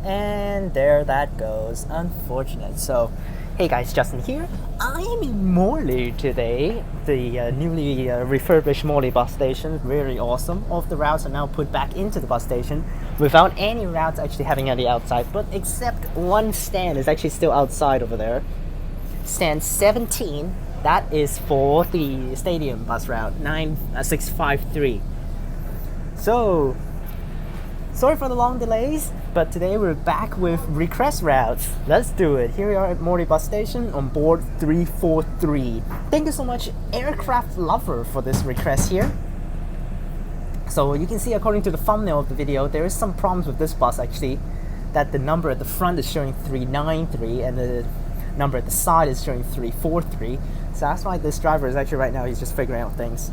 And there that goes. Unfortunate. So, hey guys, Justin here. I am in Morley today, the newly refurbished Morley bus station. Very awesome. All of the routes are now put back into the bus station without any routes actually having any outside, but except one stand is actually still outside over there. Stand 17, that is for the stadium bus route 9653. So, sorry for the long delays, but today we're back with request routes. Let's do it. Here we are at Morley bus station on board 343. Thank you so much, Aircraft Lover, for this request here. So you can see, according to the thumbnail of the video, there is some problems with this bus actually, that the number at the front is showing 393 and the number at the side is showing 343. So that's why this driver is actually right now, he's just figuring out things.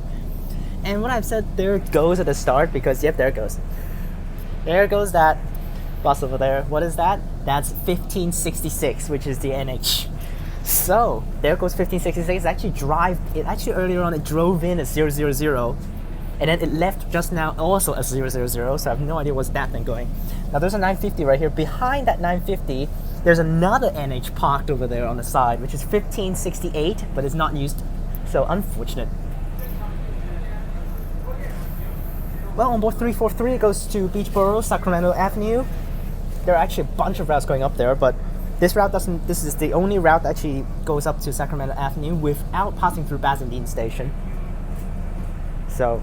And what I've said, there it goes at the start, because yep, there it goes. There goes that bus over there. What is that? That's 1566, which is the NH. So there goes 1566. It actually earlier on it drove in as 000, and then it left just now also as 000. So I have no idea what's that thing going. Now there's a 950 right here. Behind that 950, there's another NH parked over there on the side, which is 1568, but it's not used. So unfortunate. Well, on board 343, it goes to Beechboro, Sacramento Avenue. There are actually a bunch of routes going up there, but this route doesn't. This is the only route that actually goes up to Sacramento Avenue without passing through Basildine Station. So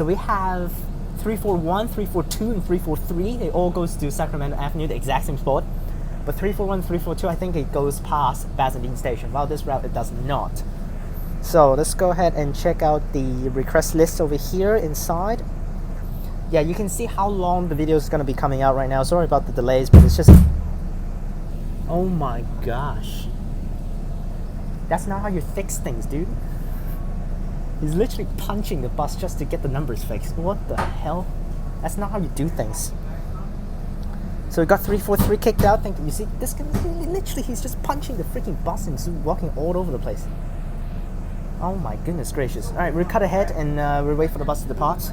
we have 341, 342, and 343. It all goes to Sacramento Avenue, the exact same spot. But 341, 342, I think it goes past Basildine Station, while this route it does not. So let's go ahead and check out the request list over here inside. Yeah, you can see how long the video is going to be coming out right now. Sorry about the delays, but it's just... Oh my gosh. That's not how you fix things, dude. He's literally punching the bus just to get the numbers fixed. What the hell? That's not how you do things. So we got 343 kicked out. You see, this guy, literally, he's just punching the freaking bus and walking all over the place. Oh my goodness gracious. Alright, we'll cut ahead and we'll wait for the bus to depart.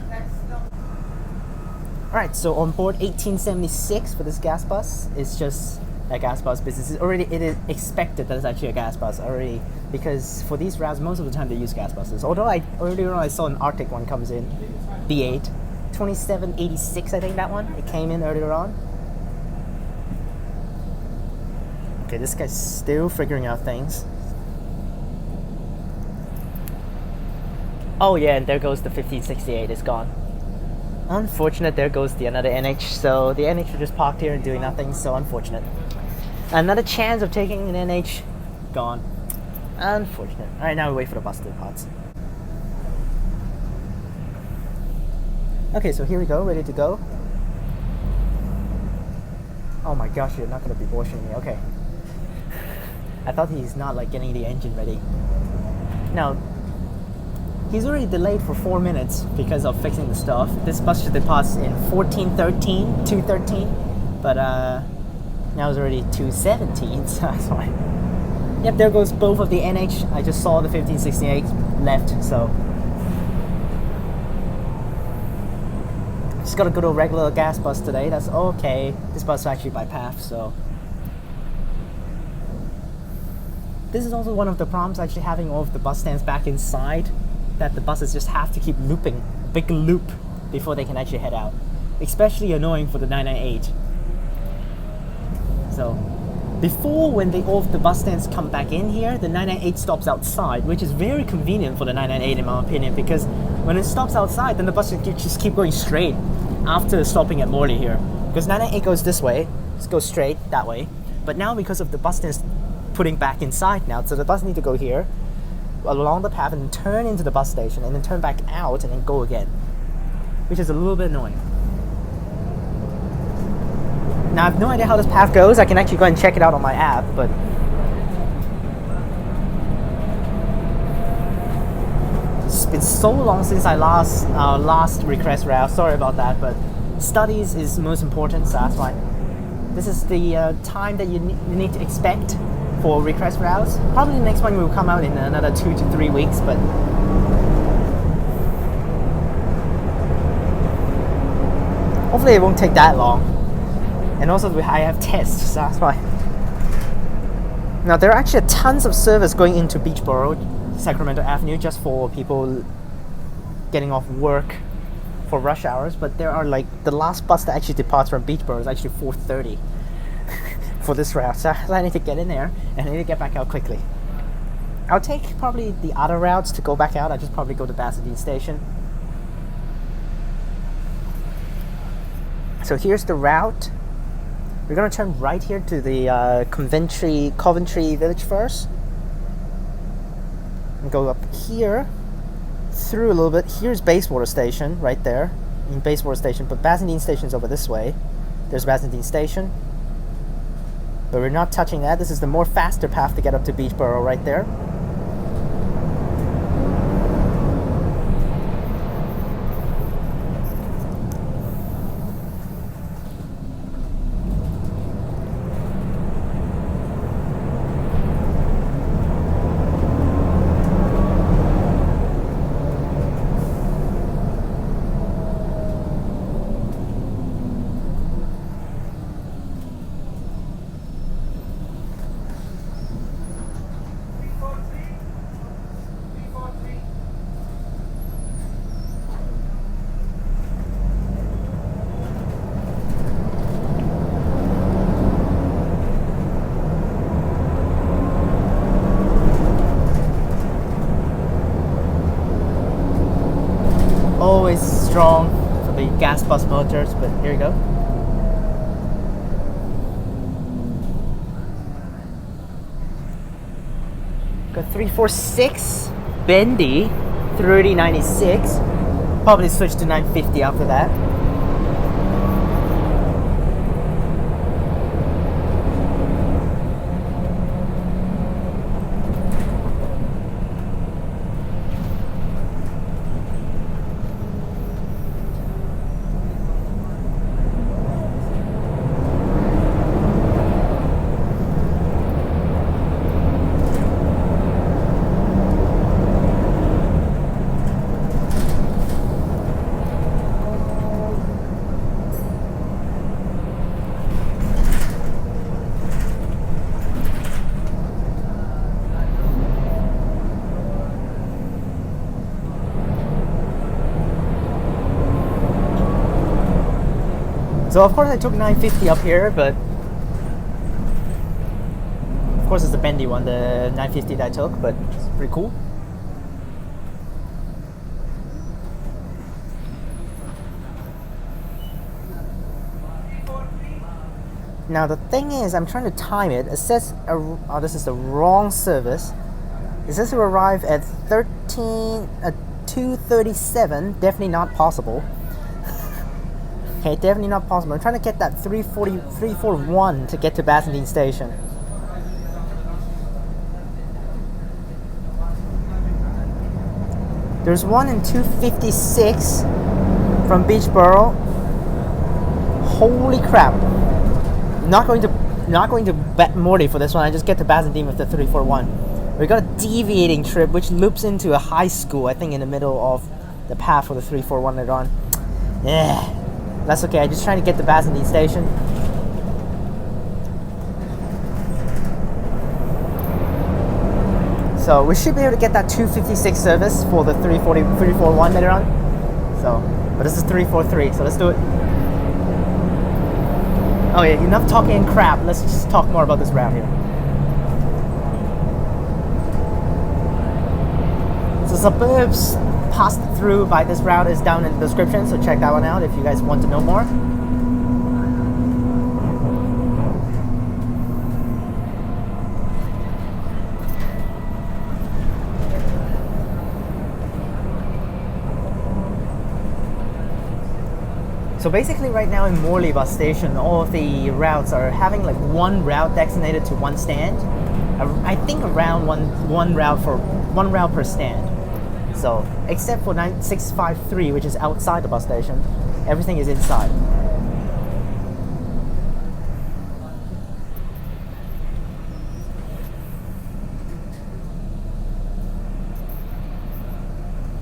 Alright, so on board 1876 for this gas bus, it's just a gas bus business. It is expected that it's actually a gas bus already, because for these routes, most of the time they use gas buses. Although earlier on I saw an Arctic one comes in, B8, 2786 I think that one, it came in earlier on. Okay, this guy's still figuring out things. Oh yeah, and there goes the 1568, it's gone. Unfortunate, there goes the another NH. So the NH are just parked here and doing nothing, so unfortunate. Another chance of taking an NH, gone. Unfortunate. Alright, now we wait for the bus to depart. Okay, so here we go, ready to go. Oh my gosh, you're not gonna be bullshitting me, okay. I thought he's not like getting the engine ready. Now, he's already delayed for 4 minutes because of fixing the stuff. This bus should depart in 213, but now it's already 217, so that's why. Yep, there goes both of the NH. I just saw the 1568 left, so. Just got a good old regular gas bus today, that's okay. This bus is actually by PAF, so. This is also one of the problems actually having all of the bus stands back inside, that the buses just have to keep looping, a big loop, before they can actually head out. Especially annoying for the 998. So, before when all of the bus stands come back in here, the 998 stops outside, which is very convenient for the 998 in my opinion, because when it stops outside, then the bus just keep going straight after stopping at Morley here. Because 998 goes this way, just goes straight that way. But now because of the bus stands putting back inside now, so the bus need to go here, along the path and then turn into the bus station and then turn back out and then go again, which is a little bit annoying. Now I have no idea how this path goes. I can actually go and check it out on my app, but it's been so long since I last request route. Sorry about that, but studies is most important, so that's why this is the time that you need to expect for request routes. Probably the next one will come out in another 2 to 3 weeks, but hopefully it won't take that long. And also I have tests, so that's why. Now there are actually tons of service going into Beechboro, Sacramento Avenue, just for people getting off work for rush hours, but there are like the last bus that actually departs from Beechboro is actually 4:30 for this route, so I need to get in there and I need to get back out quickly. I'll take probably the other routes to go back out. I'll just probably go to Basildine Station. So here's the route. We're gonna turn right here to the Coventry village first. And go up here, through a little bit. Here's Bayswater Station, right there. In Bayswater Station, but Basildine Station's over this way. There's Basildine Station. But we're not touching that. This is the more faster path to get up to Beechboro right there. Always strong for the gas bus motors, but here you go. Got 346, bendy, 3096. Probably switch to 950 after that. So of course I took 950 up here, but of course it's the bendy one, the 950 that I took, but it's pretty cool. Now the thing is, I'm trying to time it. It says, oh, this is the wrong service. It says to arrive at 2:37. Definitely not possible. Okay, definitely not possible. I'm trying to get that 341 to get to Basildine Station. There's one in 2:56 from Beechboro. Holy crap! Not going to bet Morley for this one. I just get to Basildine with the 341. We got a deviating trip which loops into a high school. I think in the middle of the path for the 341 later on. Yeah. That's okay, I'm just trying to get to Basildine Station. So we should be able to get that 256 service for the 341 later on. So, but this is 343, so let's do it. Oh yeah, enough talking crap. Let's just talk more about this route here. So suburbs passed through by this route is down in the description, so check that one out if you guys want to know more. So basically right now in Morley bus station, all of the routes are having like one route designated to one stand. I think around one route per stand. So, except for 9653, which is outside the bus station, everything is inside.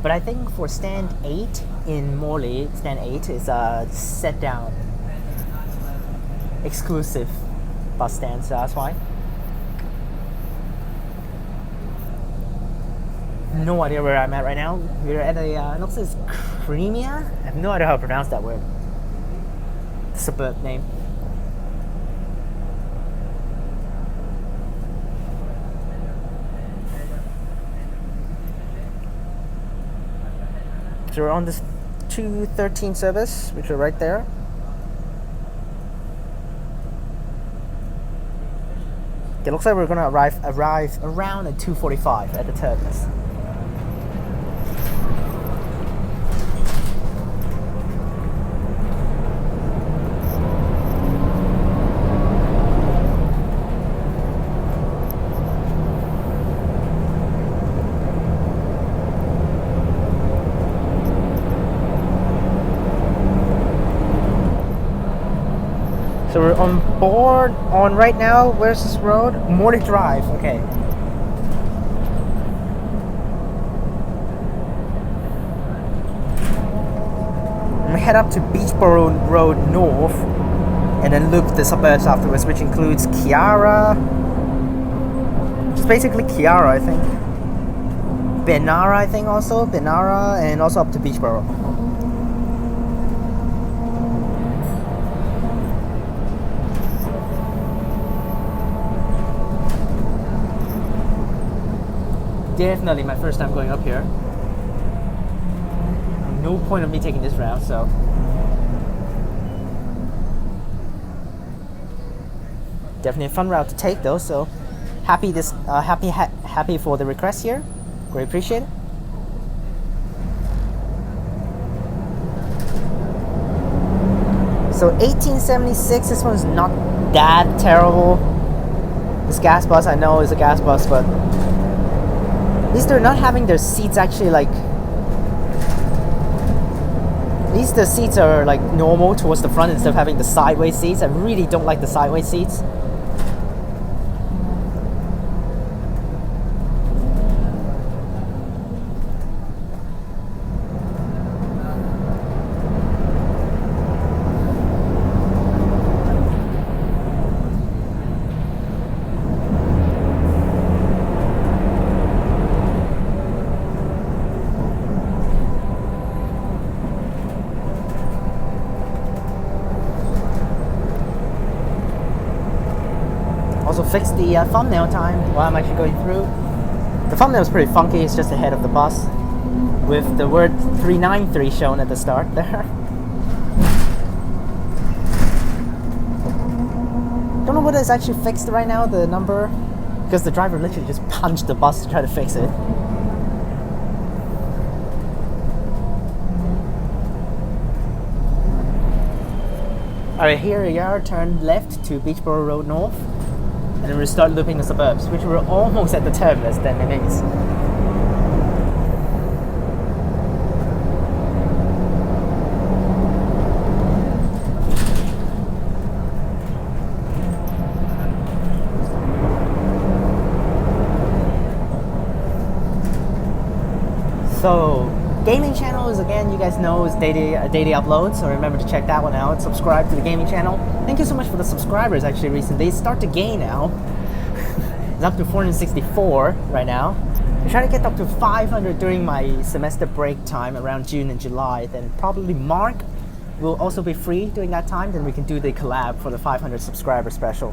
But I think for stand 8 in Morley, stand 8 is a set down exclusive bus stand, so that's why. No idea where I'm at right now. We're at a, looks like it's Crimea? I have no idea how to pronounce that word. Suburb name. So we're on this 213 service, which are right there. It looks like we're gonna arrive around at 2:45 at the terminus. So we're on board on right now, where's this road? Morley Drive, okay. We head up to Beechboro Road North and then loop the suburbs afterwards, which includes Kiara, which is basically Kiara, I think. Benara, I think also, Benara, and also up to Beechboro. Definitely my first time going up here. No point of me taking this route, so. Definitely a fun route to take though, so happy happy for the request here. Great, appreciate it. So 1876, this one's not that terrible. This gas bus I know is a gas bus, but at least they're not having their seats actually like. At least the seats are like normal towards the front instead of having the sideways seats. I really don't like the sideways seats. Also fixed the thumbnail time while I'm actually going through. The thumbnail is pretty funky, it's just the head of the bus with the word 393 shown at the start there. Don't know whether it's actually fixed right now, the number, because the driver literally just punched the bus to try to fix it. Alright, here we are, turn left to Beechboro Road North. And then we'll start looping the suburbs, which we're almost at the terminus 10 minutes. So, gaming channel is, again, you guys know, is daily upload, so remember to check that one out. Subscribe to the gaming channel. Thank you so much for the subscribers actually recently. They start to gain now. It's up to 464 right now. I'm trying to get up to 500 during my semester break time around June and July. Then probably Mark will also be free during that time. Then we can do the collab for the 500 subscriber special.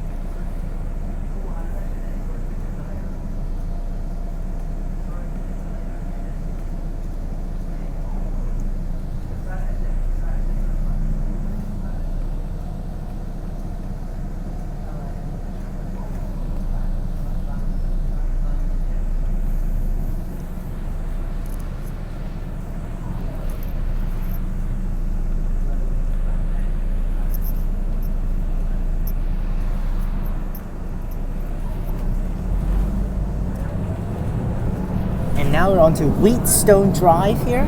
Now we're on to Wheatstone Drive here.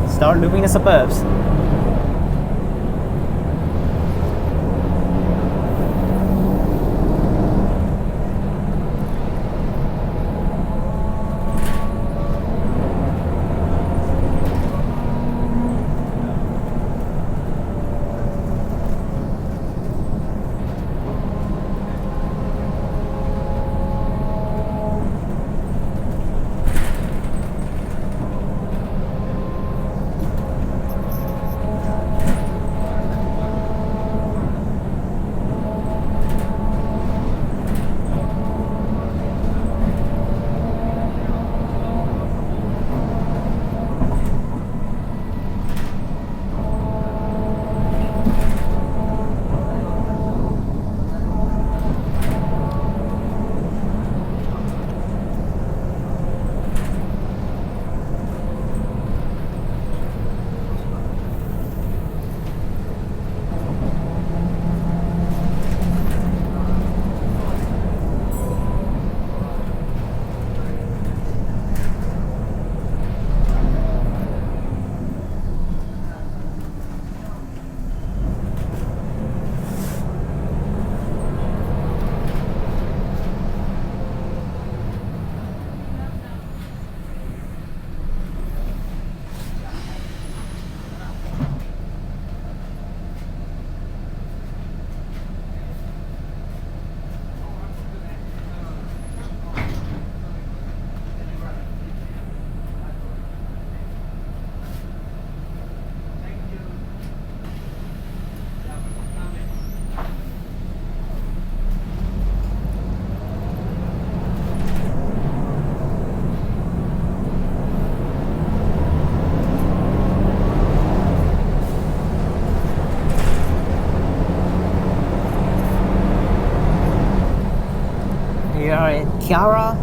Start looping the suburbs. Kiara.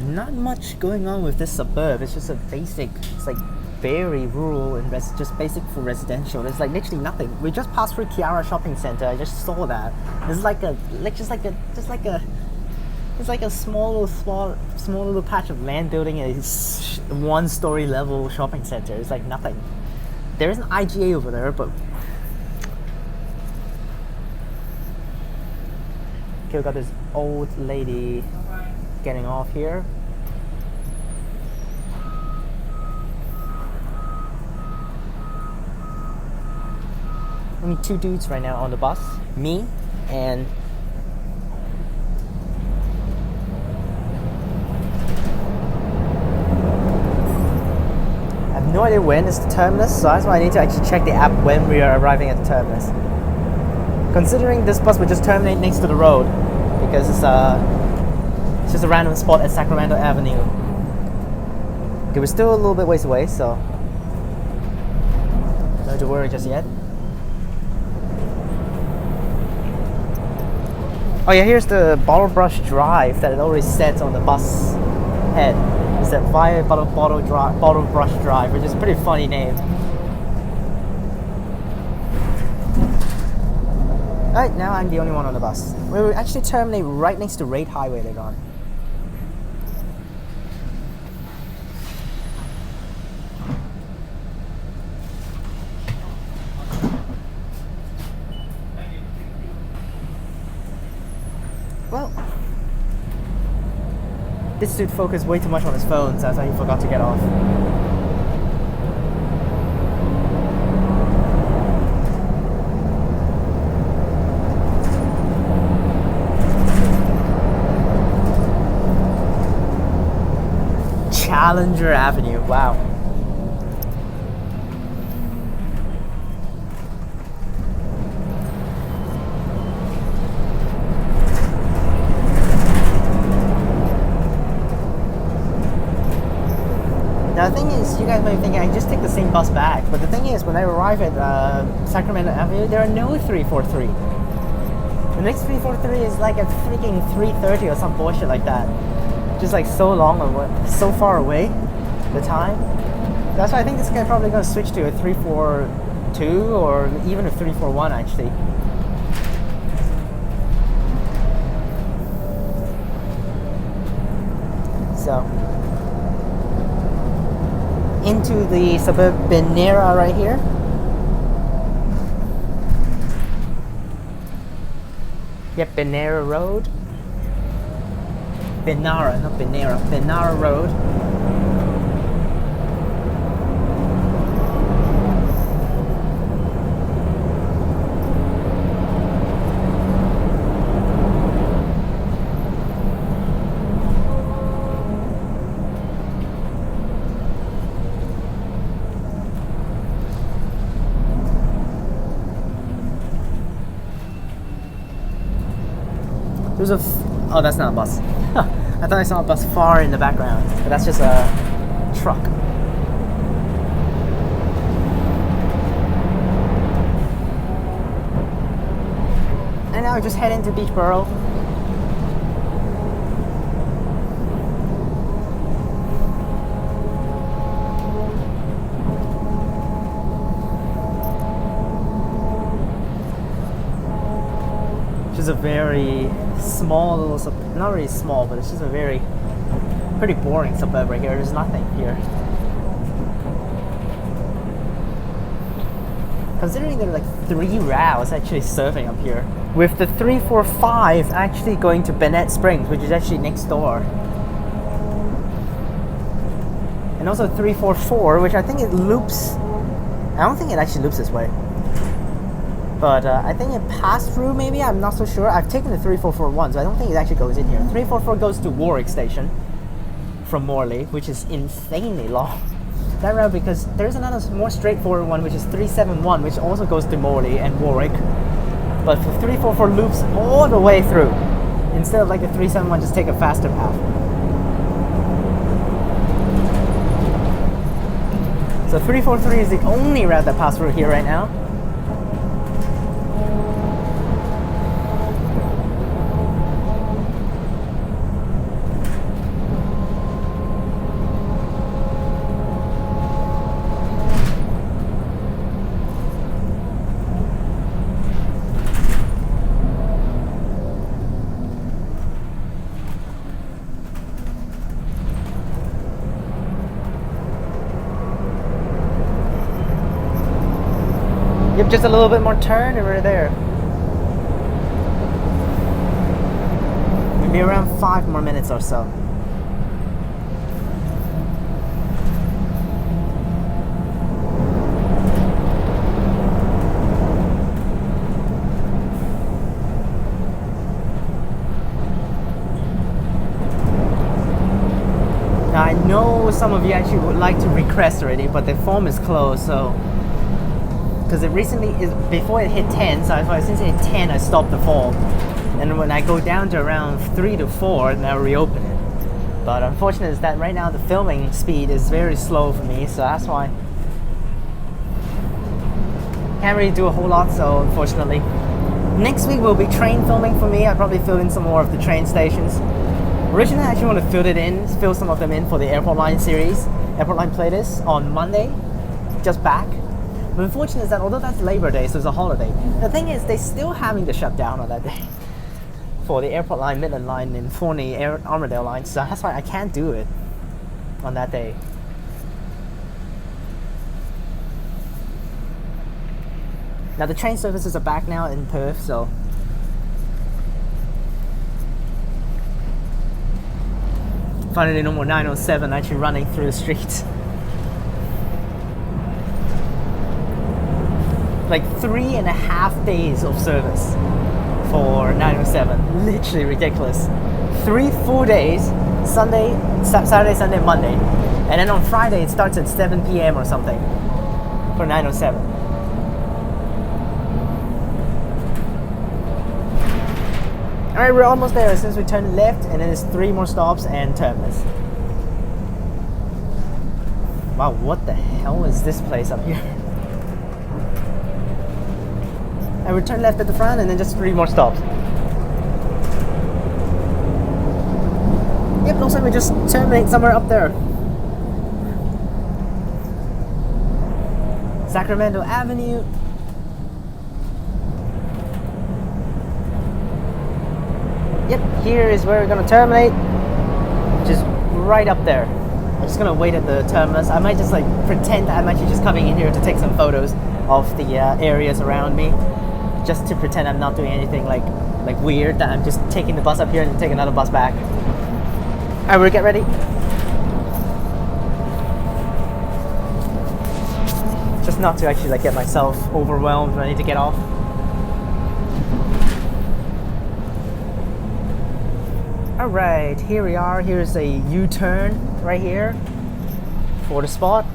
Not much going on with this suburb. It's just a basic, it's like very rural and just basic for residential. There's like literally nothing. We just passed through Kiara shopping center. I just saw that. It's like a small little patch of land building a one-story level shopping center. It's like nothing. There is an IGA over there, but okay, we got this old lady getting off here. Only two dudes right now on the bus. Me and I have no idea when is the terminus, so that's why I need to actually check the app when we are arriving at the terminus. Considering this bus would just terminate next to the road because it's just a random spot at Sacramento Avenue. Okay, we're still a little bit ways away, so no need to worry just yet. Oh yeah, here's the Bottle Brush Drive that it already says on the bus head. It's that via Bottle Brush Drive, which is a pretty funny name. Alright, now I'm the only one on the bus. We will actually terminate right next to Raid Highway later on. Well, this dude focused way too much on his phone, so that's why he forgot to get off. Challenger Avenue, wow. Now the thing is, you guys might be thinking I just take the same bus back, but the thing is, when I arrive at Sacramento Avenue, there are no 343. The next 343 is like at freaking 3:30 or some bullshit like that. Just like so long away, so far away, the time. That's why I think this guy probably gonna switch to a 342 or even a 341 actually. So into the suburb Benara right here. Yep, Benara Road. Benara, not Benara. Benara Road. There's a oh, that's not a bus. I thought I saw a bus far in the background, but that's just a truck. And now we just head into Beechboro. just a very small little not really small, but it's just a very pretty boring suburb right here. There's nothing here. Considering there are like 3 routes actually surfing up here, with the 345 actually going to Bennett Springs, which is actually next door, and also 344, which I think it loops. I don't think it actually loops this way, but I think it passed through. Maybe, I'm not so sure. I've taken the 344 once, so I don't think it actually goes in here. 344 goes to Warwick Station from Morley, which is insanely long. That route, because there's another more straightforward one, which is 371, which also goes to Morley and Warwick, but for 344 loops all the way through. Instead of like a 371, just take a faster path. So 343 is the only route that passes through here right now. Yep, just a little bit more turn and we're there. Maybe around 5 more minutes or so. Now I know some of you actually would like to request already, but the form is closed, so because it recently is before it hit 10, so since it hit 10 I stopped the form, and when I go down to around 3 to 4 then I'll reopen it. But unfortunate is that right now the filming speed is very slow for me, so that's why can't really do a whole lot. So unfortunately next week will be train filming for me. I'll probably fill in some more of the train stations. Originally I actually want to fill some of them in for the Airport Line series, Airport Line playlist on Monday, just back. But unfortunate is that although that's Labor Day, so it's a holiday, the thing is they're still having the shutdown on that day for the Airport Line, Midland Line, and Forney Armadale Line, so that's why I can't do it on that day. Now the train services are back now in Perth, so finally no more 907 actually running through the streets. Like 3.5 days of service for 907. Literally ridiculous. 3 full days, Saturday, Sunday, Monday. And then on Friday it starts at 7 p.m. or something for 907. Alright, we're almost there. Since we turn left, and then it's 3 more stops and terminus. Wow, what the hell is this place up here? And we turn left at the front, and then just 3 more stops. Yep, looks like we just terminate somewhere up there. Sacramento Avenue. Yep, here is where we're gonna terminate, which is right up there. I'm just gonna wait at the terminus. I might just like pretend that I'm actually just coming in here to take some photos of the areas around me, just to pretend I'm not doing anything like weird, that I'm just taking the bus up here and take another bus back. Alright, we'll get ready. Just not to actually like get myself overwhelmed when I need to get off. Alright, here we are. Here's a U-turn right here for the spot.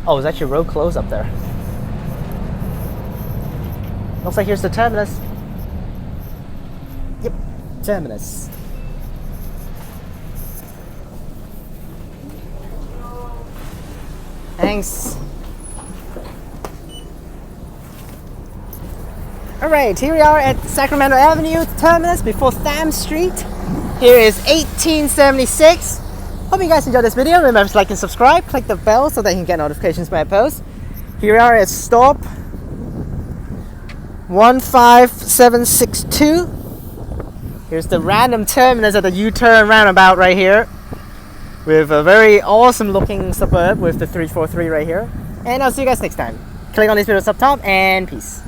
Oh, it's actually road closed up there. Looks like here's the terminus. Yep, terminus. Thanks. Alright, here we are at Sacramento Avenue, terminus before Tham Street. Here is 1876. Hope you guys enjoyed this video. Remember to like and subscribe. Click the bell so that you can get notifications when I post. Here we are at stop 15762. Here's the random terminus at the U-turn roundabout right here, with a very awesome looking suburb with the 343 right here. And I'll see you guys next time. Click on this video up top, and peace.